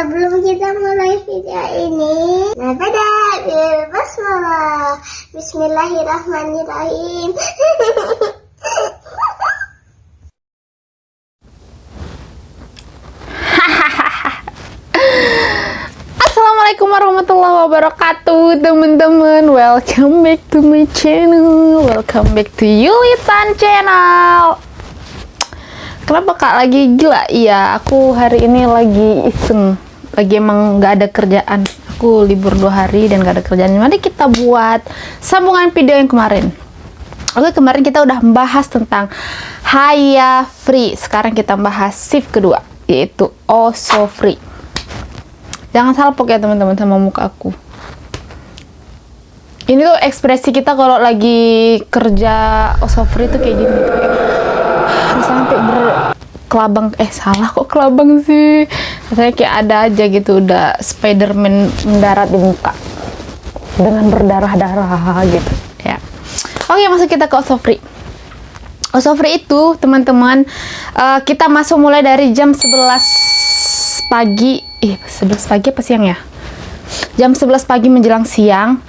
sebelum kita mulai video ini, basmalah. Bismillahirrahmanirrahim. Assalamualaikum warahmatullahi wabarakatuh, teman-teman. Welcome back to my channel. Welcome back to Yulitan channel. Kenapa kak lagi gila? Iya, aku hari ini lagi iseng. Lagi emang nggak ada kerjaan. Aku libur 2 hari dan nggak ada kerjaan. Mari kita buat sambungan video yang kemarin. Oke, kemarin kita udah membahas tentang Haya Free. Sekarang kita bahas shift kedua, yaitu Oh So Free. Jangan salpok ya teman-teman sama muka aku. Ini tuh ekspresi kita kalau lagi kerja Oh So Free tuh kayak gini. Sampai berkelabang, salah kok kelabang sih. Rasanya kayak ada aja gitu, udah Spiderman mendarat di muka dengan berdarah-darah gitu ya. Oke, masuk kita ke Oh So Free. Oh So Free itu teman-teman, kita masuk mulai dari jam 11 pagi. 11 pagi apa siang ya? Jam 11 pagi menjelang siang,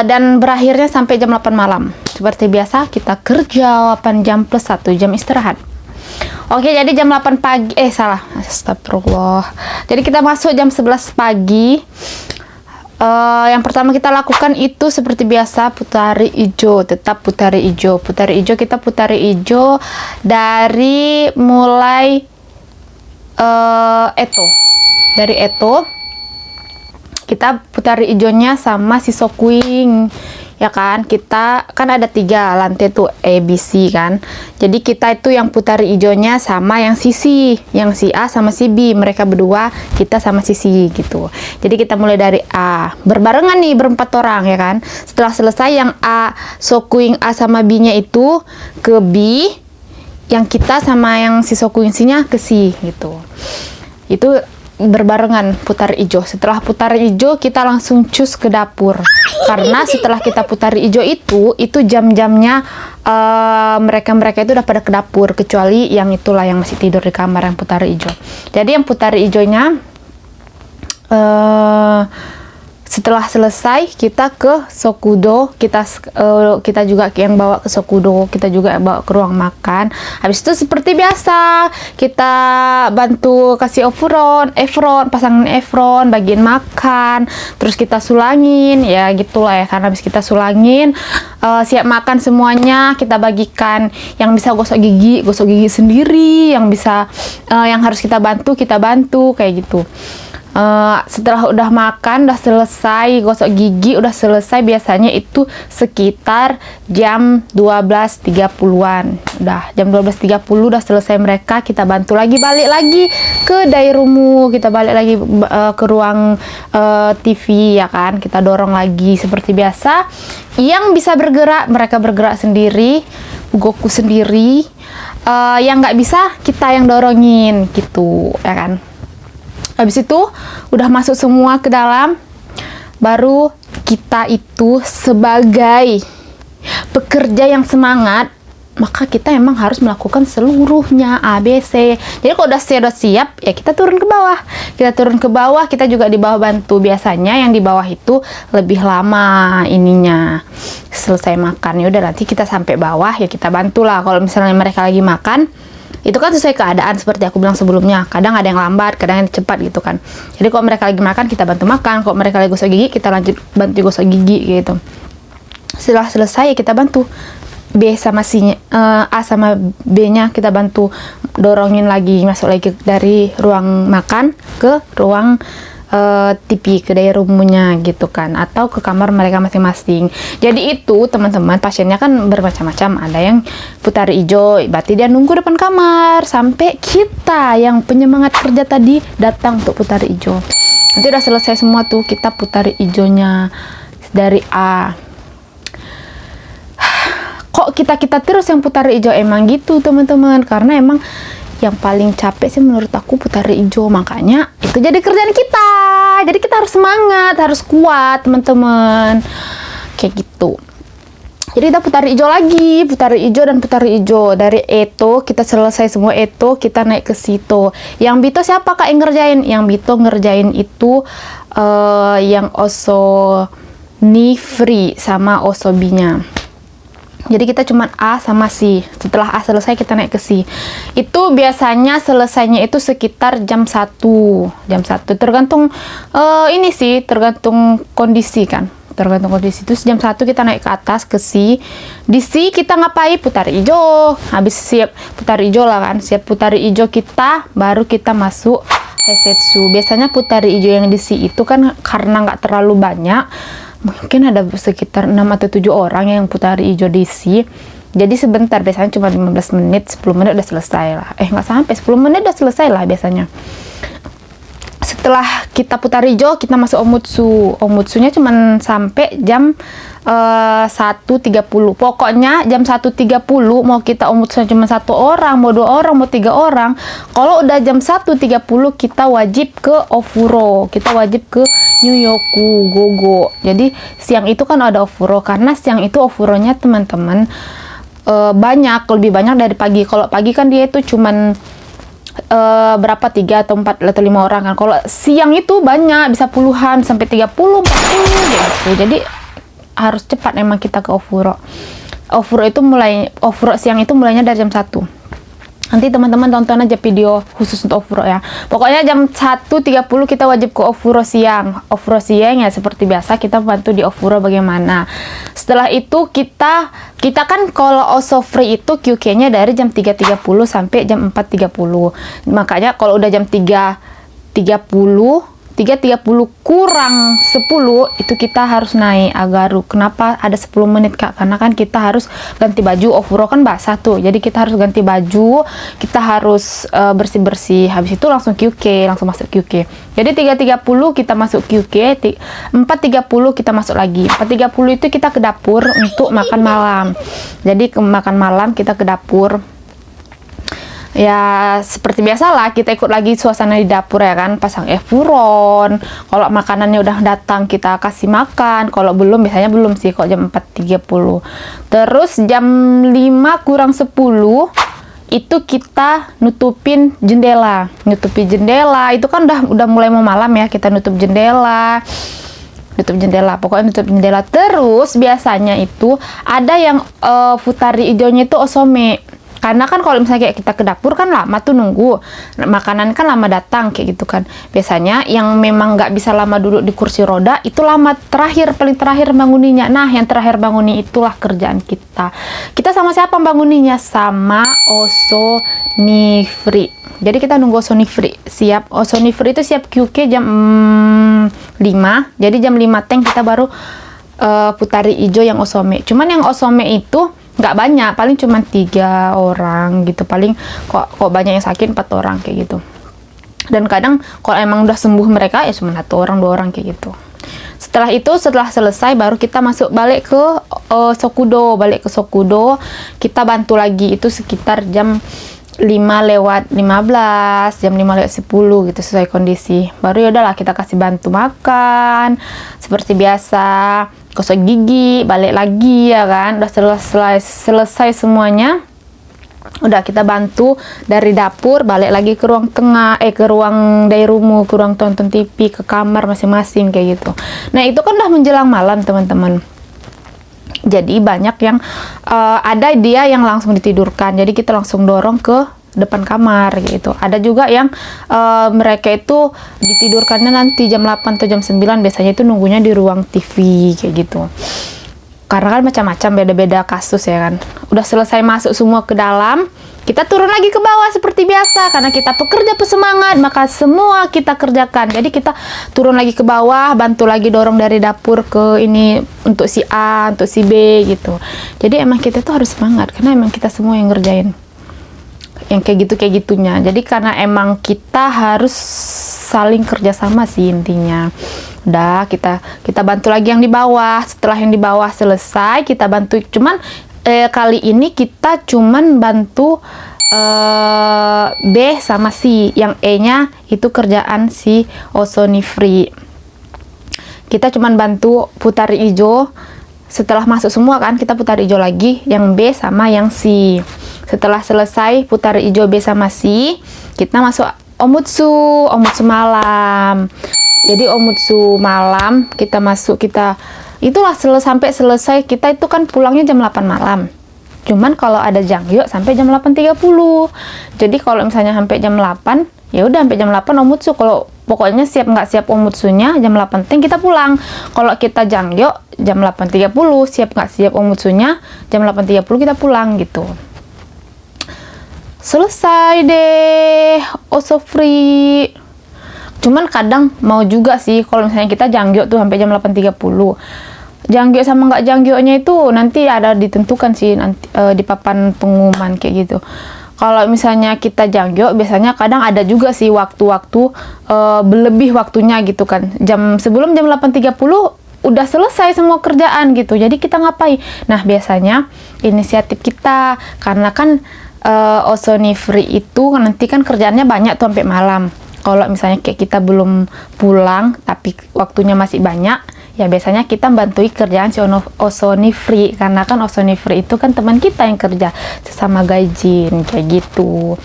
dan berakhirnya sampai jam 8 malam. Seperti biasa kita kerja 8 jam plus 1 jam istirahat. Oke, jadi jam 8 pagi, astagfirullah. Jadi kita masuk jam 11 pagi. Yang pertama kita lakukan itu seperti biasa putari hijau, tetap putari hijau. Putari hijau, kita putari hijau dari mulai dari Eto kita putari hijaunya sama si Sokuing, ya kan. Kita kan ada 3 lantai tuh ABC kan, jadi kita itu yang putari hijaunya sama yang si A sama si B, mereka berdua, kita sama si C gitu. Jadi kita mulai dari A, berbarengan nih berempat orang ya kan. Setelah selesai yang A, Sokuing A sama B nya itu ke B, yang kita sama yang si Sokuing C nya ke C gitu. Itu berbarengan putar hijau. Setelah putar hijau kita langsung cus ke dapur, karena setelah kita putar hijau itu jam-jamnya mereka itu udah pada ke dapur, kecuali yang itulah yang masih tidur di kamar yang putar hijau. Jadi yang putar hijaunya setelah selesai kita ke Sokudo, kita juga yang bawa ke Sokudo, kita juga bawa ke ruang makan. Habis itu seperti biasa kita bantu kasih Efron, pasangan Efron, bagian makan, terus kita sulangin, ya gitulah ya. Karena habis kita sulangin, siap makan semuanya, kita bagikan. Yang bisa gosok gigi sendiri, yang bisa yang harus kita bantu kayak gitu. Setelah udah makan, udah selesai gosok gigi, udah selesai, biasanya itu sekitar jam 12.30-an. Udah jam 12.30 udah selesai mereka, kita bantu lagi, balik lagi ke dairumu, kita balik lagi ke ruang TV ya kan. Kita dorong lagi seperti biasa. Yang bisa bergerak, mereka bergerak sendiri, Goku sendiri. Yang nggak bisa, kita yang dorongin gitu ya kan. Habis itu udah masuk semua ke dalam, baru kita itu sebagai pekerja yang semangat, maka kita emang harus melakukan seluruhnya ABC. Jadi kalau udah siap ya kita turun ke bawah. Kita juga di bawah bantu. Biasanya yang di bawah itu lebih lama ininya. Selesai makan, ya udah nanti kita sampai bawah ya kita bantulah. Kalau misalnya mereka lagi makan, itu kan sesuai keadaan seperti aku bilang sebelumnya. Kadang ada yang lambat, kadang yang cepat gitu kan. Jadi kalau mereka lagi makan, kita bantu makan. Kalau mereka lagi gosok gigi, kita lanjut bantu gosok gigi gitu. Setelah selesai ya kita bantu B sama C nya, A sama B nya kita bantu dorongin lagi, masuk lagi dari ruang makan ke ruang TV, ke dairumu-nya gitu kan, atau ke kamar mereka masing-masing. Jadi itu teman-teman, pasiennya kan bermacam-macam. Ada yang putar hijau, berarti dia nunggu depan kamar sampai kita yang penyemangat kerja tadi datang untuk putar hijau. Nanti udah selesai semua tuh, kita putar hijaunya dari A. Kok kita terus yang putar hijau? Emang gitu teman-teman, karena emang yang paling capek sih menurut aku putar hijau, makanya itu jadi kerjaan kita. Jadi kita harus semangat, harus kuat teman-teman, kayak gitu. Jadi kita putar hijau lagi, putar hijau dan putar hijau. Dari Eto kita selesai semua Eto, kita naik ke Sito. Yang Bito siapa Kak yang ngerjain? Yang Bito ngerjain itu yang Oso Nifri sama Osobinya. Jadi kita cuman A sama C. Setelah A selesai kita naik ke C. Itu biasanya selesainya itu sekitar jam 1. Jam 1 tergantung ini sih, tergantung kondisi kan. Tergantung kondisi. Terus jam 1 kita naik ke atas ke C. Di C kita ngapain? Putar hijau. Habis siap putar hijau lah kan. Siap putar hijau kita baru kita masuk Heisetsu. Biasanya putar hijau yang di C itu kan karena nggak terlalu banyak. Mungkin ada sekitar 6 atau 7 orang yang putar hijau di C. Jadi sebentar, biasanya cuma 15 menit, 10 menit udah selesai lah. Nggak sampai 10 menit udah selesai lah biasanya. Setelah kita putar hijau, kita masuk Omutsu. Omutsunya cuma sampai jam 1.30. Pokoknya jam 1.30 mau kita Omutsunya cuma 1 orang, mau 2 orang, mau 3 orang. Kalau udah jam 1.30 kita wajib ke Ofuro. Kita wajib ke Nyuyoku Gogo. Jadi siang itu kan ada Ofuro, karena siang itu Ofuronya teman-teman banyak, lebih banyak dari pagi. Kalau pagi kan dia itu cuman berapa 3 atau 4 atau 5 orang kan. Kalau siang itu banyak, bisa puluhan sampai 30, 40 gitu. Jadi harus cepat emang kita ke Ofuro. Ofuro siang itu mulainya dari jam 1. Nanti teman-teman tonton aja video khusus untuk Ofuro ya. Pokoknya jam 1.30 kita wajib ke Ofuro siang. Ofuro siang ya seperti biasa kita bantu di Ofuro bagaimana. Setelah itu kita kan kalau Oso free itu QQ-nya dari jam 3.30 sampai jam 4.30. Makanya kalau udah jam 3.30 kurang 10 itu kita harus naik Agaru. Kenapa ada 10 menit Kak? Karena kan kita harus ganti baju. Ofuro kan basah tuh, jadi kita harus ganti baju, kita harus bersih-bersih. Habis itu langsung QQ, langsung masuk QQ. Jadi 3.30 kita masuk QQ, 4.30 kita masuk lagi. 4.30 itu kita ke dapur untuk makan malam. Jadi makan malam kita ke dapur. Ya seperti biasa lah, kita ikut lagi suasana di dapur ya kan, pasang Efuron. Kalau makanannya udah datang kita kasih makan, kalau belum biasanya belum sih, kok jam 4.30. Terus jam 5 kurang 10 itu kita nutupin jendela. Nutupi jendela itu kan udah mulai mau malam ya, kita nutup jendela. Pokoknya nutup jendela. Terus biasanya itu ada yang futari hijaunya itu Osome. Karena kan kalau misalnya kayak kita ke dapur kan lama tuh nunggu, makanan kan lama datang kayak gitu kan. Biasanya yang memang nggak bisa lama duduk di kursi roda itu lama paling terakhir banguninya. Nah yang terakhir banguni itulah kerjaan kita. Kita sama siapa banguninya? Sama Oso Nifri. Jadi kita nunggu Oso Nifri siap. Oso Nifri itu siap QQ jam 5. Jadi jam 5 teng kita baru putari hijau yang Osome. Cuman yang Osome itu nggak banyak, paling cuma 3 orang gitu, paling kok banyak yang sakit 4 orang kayak gitu. Dan kadang kalau emang udah sembuh mereka ya cuma 1 orang 2 orang kayak gitu. Setelah selesai baru kita balik ke Sokudo. Balik ke Sokudo kita bantu lagi itu sekitar jam 5:15, jam 5:10 gitu sesuai kondisi. Baru ya udahlah kita kasih bantu makan seperti biasa, gosok gigi, balik lagi ya kan. Udah selesai semuanya. Udah kita bantu dari dapur balik lagi ke ruang tengah, ke ruang dairumu, ke ruang tonton TV, ke kamar masing-masing kayak gitu. Nah, itu kan udah menjelang malam, teman-teman. Jadi banyak yang ada dia yang langsung ditidurkan. Jadi kita langsung dorong ke depan kamar gitu. Ada juga yang mereka itu ditidurkannya nanti jam 8 atau jam 9, biasanya itu nunggunya di ruang TV kayak gitu. Karena kan macam-macam, beda-beda kasus ya kan. Udah selesai masuk semua ke dalam, kita turun lagi ke bawah seperti biasa. Karena kita pekerja pesemangat, maka semua kita kerjakan. Jadi kita turun lagi ke bawah, bantu lagi dorong dari dapur ke ini untuk si A, untuk si B gitu. Jadi emang kita tuh harus semangat, karena emang kita semua yang ngerjain yang kayak gitunya. Jadi karena emang kita harus saling kerjasama sih intinya. Udah kita bantu lagi yang di bawah. Setelah yang di bawah selesai kita bantu, cuman kali ini kita cuman bantu B sama C. Yang E nya itu kerjaan si Oso Nifri. Kita cuman bantu putar hijau Setelah masuk semua kan, kita putar hijau lagi yang B sama yang C. Setelah selesai putar hijau B sama C, kita masuk omutsu malam. Jadi omutsu malam kita masuk, kita itulah sampai selesai. Kita itu kan pulangnya jam 8 malam. Cuman kalau ada jangyo sampai jam 8.30. Jadi kalau misalnya sampai jam 8, ya udah sampai jam 8 omutsu. Kalau pokoknya siap nggak siap omutsunya jam 8 ting kita pulang. Kalau kita jangyo jam 8.30, siap nggak siap omutsunya jam 8.30 kita pulang gitu. Selesai deh oso free. Cuman kadang mau juga sih kalau misalnya kita jangyo tuh sampai jam 8.30. Jangyo sama nggak jangyonya itu nanti ada ditentukan sih nanti di papan pengumuman kayak gitu. Kalau misalnya kita jangyo, biasanya kadang ada juga sih waktu-waktu berlebih waktunya gitu kan. Sebelum jam 8.30 udah selesai semua kerjaan gitu. Jadi kita ngapain? Nah, biasanya inisiatif kita karena kan Osoni Free itu nanti kan kerjaannya banyak tuh sampai malam. Kalau misalnya kayak kita belum pulang tapi waktunya masih banyak, ya biasanya kita bantui kerjaan si Osoni Free, karena kan Osoni Free itu kan teman kita yang kerja sesama gaijin kayak gitu.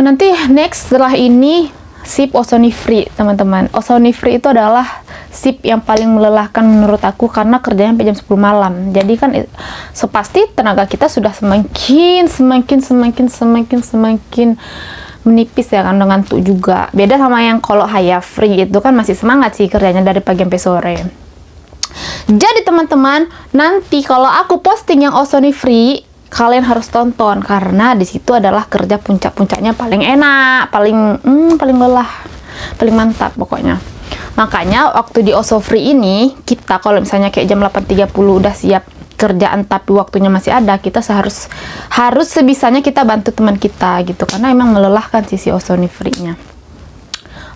Nanti next setelah ini shift Osoni Free, teman-teman. Osoni Free itu adalah shift yang paling melelahkan menurut aku karena kerjanya sampai jam 10 malam. Jadi kan pasti tenaga kita sudah semakin menipis ya kan, dengan ngantuk juga. Beda sama yang kalau Haya Free itu kan masih semangat sih kerjanya dari pagi sampai sore. Jadi teman-teman, nanti kalau aku posting yang Osoni Free, kalian harus tonton karena di situ adalah kerja puncak-puncaknya paling enak, paling lelah, paling mantap pokoknya. Makanya waktu di Oso Free ini, kita kalau misalnya kayak jam 8.30 udah siap kerjaan tapi waktunya masih ada, kita harus sebisanya kita bantu teman kita gitu, karena emang melelahkan sisi Osoni Free-nya.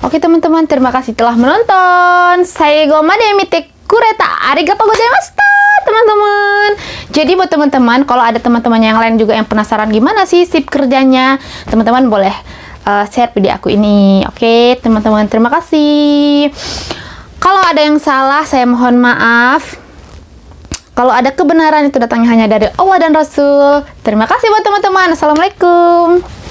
Oke teman-teman, terima kasih telah menonton. Saya Gomade Mite Kureta. Arigatou gozaimashita teman-teman. Jadi buat teman-teman, kalau ada teman-teman yang lain juga yang penasaran gimana sih shift kerjanya, teman-teman boleh share video aku ini. Oke teman-teman, terima kasih. Kalau ada yang salah, saya mohon maaf. Kalau ada kebenaran itu datangnya hanya dari Allah dan Rasul. Terima kasih buat teman-teman. Assalamualaikum.